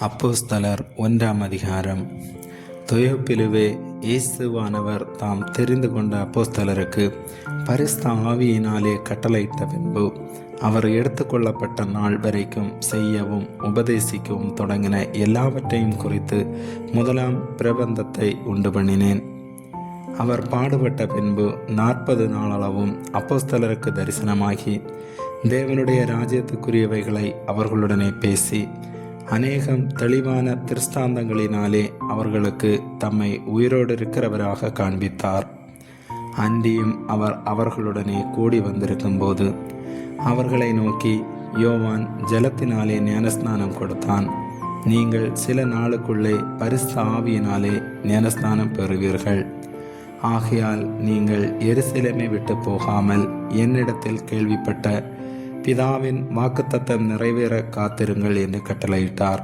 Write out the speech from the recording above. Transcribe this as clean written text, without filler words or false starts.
அப்போஸ்தலர் 1ஆம் அதிகாரம். தொயோப்பிலுவே இயேசுவானவர் தாம் தெரிந்து கொண்ட அப்போஸ்தலருக்கு பரிசுத்த ஆவியினாலே கட்டளையிட்ட பின்பு அவர் எடுத்துக்கொள்ளப்பட்ட நாள் வரைக்கும் செய்யவும் உபதேசிக்கவும் தொடங்கின எல்லாவற்றையும் குறித்து முதலாம் பிரபந்தத்தை உண்டு பண்ணினேன். அவர் பாடுபட்ட பின்பு 40 நாளளவும் அப்போஸ்தலருக்கு தரிசனமாகி தேவனுடைய ராஜ்யத்துக்குரியவைகளை அவர்களுடனே பேசி அநேகம் தெளிவான திருஷ்டாந்தங்களினாலே அவர்களுக்கு தம்மை உயிரோடு இருக்கிறவராக காண்பித்தார். அன்றியும் அவர் அவர்களுடனே கூடி வந்திருக்கும் போது அவர்களை நோக்கி, யோவான் ஜலத்தினாலே ஞானஸ்நானம் கொடுத்தான். நீங்கள் சில நாளுக்குள்ளே பரிசுத்த ஆவியினாலே ஞானஸ்நானம் பெறுவீர்கள். ஆகையால் நீங்கள் எருசலேமை விட்டு போகாமல் என்னிடத்தில் கேள்விப்பட்ட பிதாவின் வாக்குத்தத்தம் நிறைவேற காத்திருங்கள் என்று கட்டளையிட்டார்.